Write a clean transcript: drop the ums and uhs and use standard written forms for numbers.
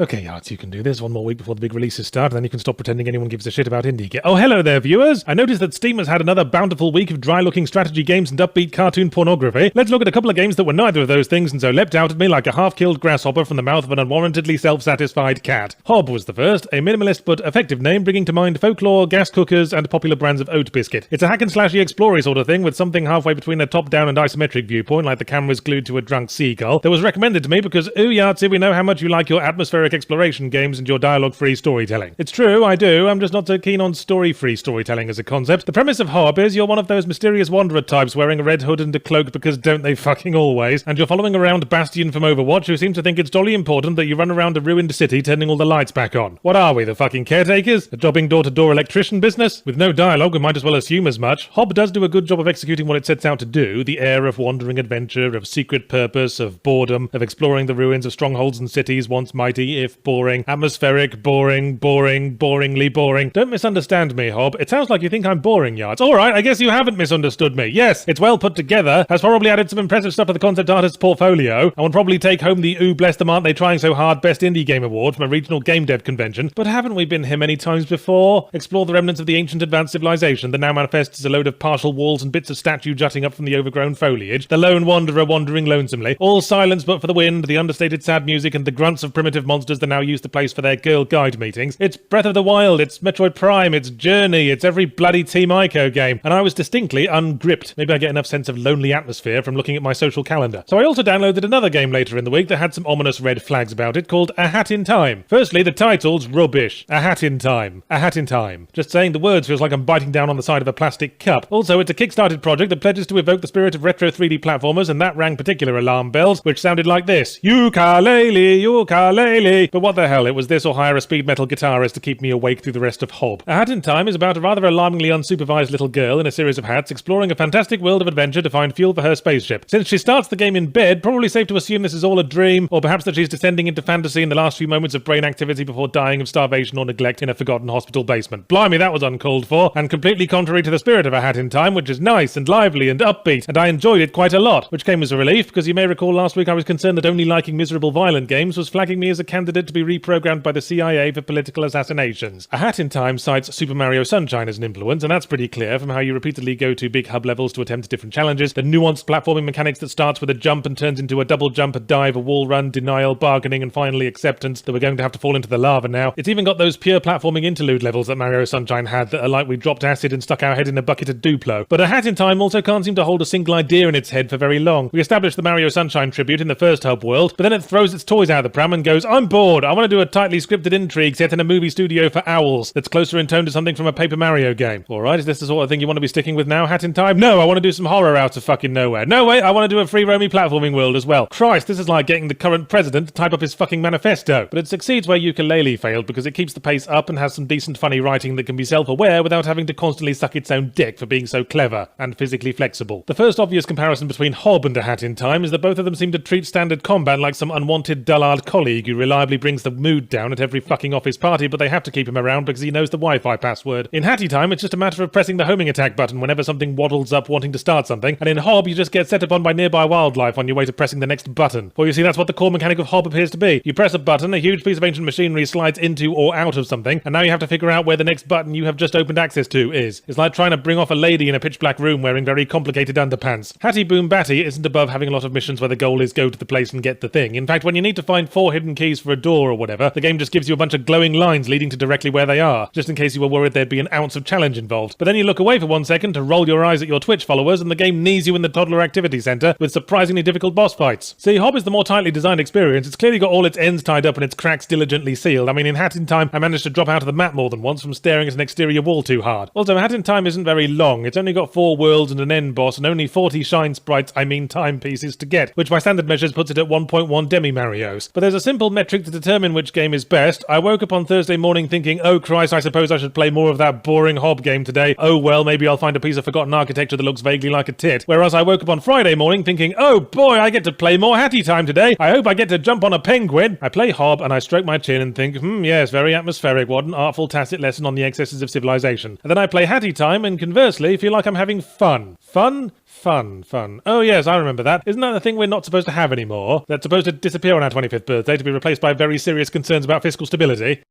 Okay, Yards, you can do this. One more week before the big releases start, and then you can stop pretending anyone gives a shit about indie gear. Oh, hello there, viewers! I noticed that Steam has had another bountiful week of dry-looking strategy games and upbeat cartoon pornography. Let's look at a couple of games that were neither of those things and so leapt out at me like a half-killed grasshopper from the mouth of an unwarrantedly self-satisfied cat. Hob was the first, a minimalist but effective name bringing to mind folklore, gas cookers, and popular brands of oat biscuit. It's a hack-and-slashy explory sort of thing with something halfway between a top-down and isometric viewpoint like the camera's glued to a drunk seagull. That was recommended to me because, ooh, Yahtzee, we know how much you like your atmospheric exploration games and your dialogue-free storytelling. It's true, I do. I'm just not so keen on story-free storytelling as a concept. The premise of Hob is you're one of those mysterious wanderer types wearing a red hood and a cloak because don't they fucking always, and you're following around Bastion from Overwatch who seems to think it's jolly important that you run around a ruined city turning all the lights back on. What are we, the fucking caretakers? A jobbing door-to-door electrician business? With no dialogue, we might as well assume as much. Hob does do a good job of executing what it sets out to do, the air of wandering adventure, of secret purpose, of boredom, of exploring the ruins of strongholds and cities once mighty, if boring, atmospheric, boringly boring. Don't misunderstand me, Hob. It sounds like you think I'm boring, Yards. Alright, I guess you haven't misunderstood me. Yes, it's well put together, has probably added some impressive stuff to the concept artist's portfolio, and will probably take home the ooh bless them aren't they trying so hard best indie game award from a regional game dev convention. But haven't we been here many times before? Explore the remnants of the ancient advanced civilization that now manifests as a load of partial walls and bits of statue jutting up from the overgrown foliage, the lone wanderer wandering lonesomely, all silence but for the wind, the understated sad music, and the grunts of primitive monsters that now use the place for their girl guide meetings. It's Breath of the Wild, it's Metroid Prime, it's Journey, it's every bloody Team Ico game, and I was distinctly ungripped. Maybe I get enough sense of lonely atmosphere from looking at my social calendar. So I also downloaded another game later in the week that had some ominous red flags about it called A Hat in Time. Firstly, the title's rubbish. A Hat in Time. A Hat in Time. Just saying the words feels like I'm biting down on the side of a plastic cup. Also, it's a kickstarted project that pledges to evoke the spirit of retro 3D platformers, and that rang particular alarm bells, which sounded like this. Ukulele, ukulele. But what the hell, it was this or hire a speed metal guitarist to keep me awake through the rest of Hob. A Hat in Time is about a rather alarmingly unsupervised little girl in a series of hats exploring a fantastic world of adventure to find fuel for her spaceship. Since she starts the game in bed, probably safe to assume this is all a dream, or perhaps that she's descending into fantasy in the last few moments of brain activity before dying of starvation or neglect in a forgotten hospital basement. Blimey, that was uncalled for, and completely contrary to the spirit of A Hat in Time, which is nice and lively and upbeat, and I enjoyed it quite a lot, which came as a relief, because you may recall last week I was concerned that only liking miserable violent games was flagging me as a candidate to be reprogrammed by the CIA for political assassinations. A Hat in Time cites Super Mario Sunshine as an influence, and that's pretty clear from how you repeatedly go to big hub levels to attempt different challenges, the nuanced platforming mechanics that starts with a jump and turns into a double jump, a dive, a wall run, denial, bargaining, and finally acceptance that we're going to have to fall into the lava now. It's even got those pure platforming interlude levels that Mario Sunshine had that are like we dropped acid and stuck our head in a bucket of Duplo. But A Hat in Time also can't seem to hold a single idea in its head for very long. We established the Mario Sunshine tribute in the first hub world, but then it throws its toys out of the pram and goes, I'm bored, I want to do a tightly scripted intrigue set in a movie studio for owls that's closer in tone to something from a Paper Mario game. Alright, is this the sort of thing you want to be sticking with now, Hat in Time? No, I want to do some horror out of fucking nowhere. No, wait, I want to do a free roamy platforming world as well. Christ, this is like getting the current president to type up his fucking manifesto. But it succeeds where Ukulele failed because it keeps the pace up and has some decent funny writing that can be self-aware without having to constantly suck its own dick for being so clever and physically flexible. The first obvious comparison between Hob and A Hat in Time is that both of them seem to treat standard combat like some unwanted dullard colleague who reliably brings the mood down at every fucking office party, but they have to keep him around because he knows the Wi-Fi password. In Hatty Time, it's just a matter of pressing the homing attack button whenever something waddles up wanting to start something, and in Hob, you just get set upon by nearby wildlife on your way to pressing the next button. For you see, that's what the core mechanic of Hob appears to be. You press a button, a huge piece of ancient machinery slides into or out of something, and now you have to figure out where the next button you have just opened access to is. It's like trying to bring off a lady in a pitch-black room wearing very complicated underpants. Hatty Boom Batty isn't above having a lot of missions where the goal is go to the place and get the thing. In fact, when you need to find 4 hidden keys for a door or whatever, the game just gives you a bunch of glowing lines leading to directly where they are, just in case you were worried there'd be an ounce of challenge involved. But then you look away for 1 second to roll your eyes at your Twitch followers, and the game knees you in the toddler activity center with surprisingly difficult boss fights. See, Hob is the more tightly designed experience. It's clearly got all its ends tied up and its cracks diligently sealed. I mean, in Hat in Time, I managed to drop out of the map more than once from staring at an exterior wall too hard. Also, Hat in Time isn't very long. It's only got 4 worlds and an end boss and only 40 shine sprites, timepieces to get, which by standard measures puts it at 1.1 Demi-Marios. But there's a simple metric to determine which game is best. I woke up on Thursday morning thinking, oh Christ, I suppose I should play more of that boring Hob game today. Oh well, maybe I'll find a piece of forgotten architecture that looks vaguely like a tit. Whereas I woke up on Friday morning thinking, oh boy, I get to play more Hatty Time today. I hope I get to jump on a penguin. I play Hob and I stroke my chin and think, yes, very atmospheric. What an artful tacit lesson on the excesses of civilization. And then I play Hatty Time and conversely feel like I'm having fun. Fun? Fun. Oh yes, I remember that. Isn't that the thing we're not supposed to have anymore? That's supposed to disappear on our 25th birthday to be replaced by I have very serious concerns about fiscal stability.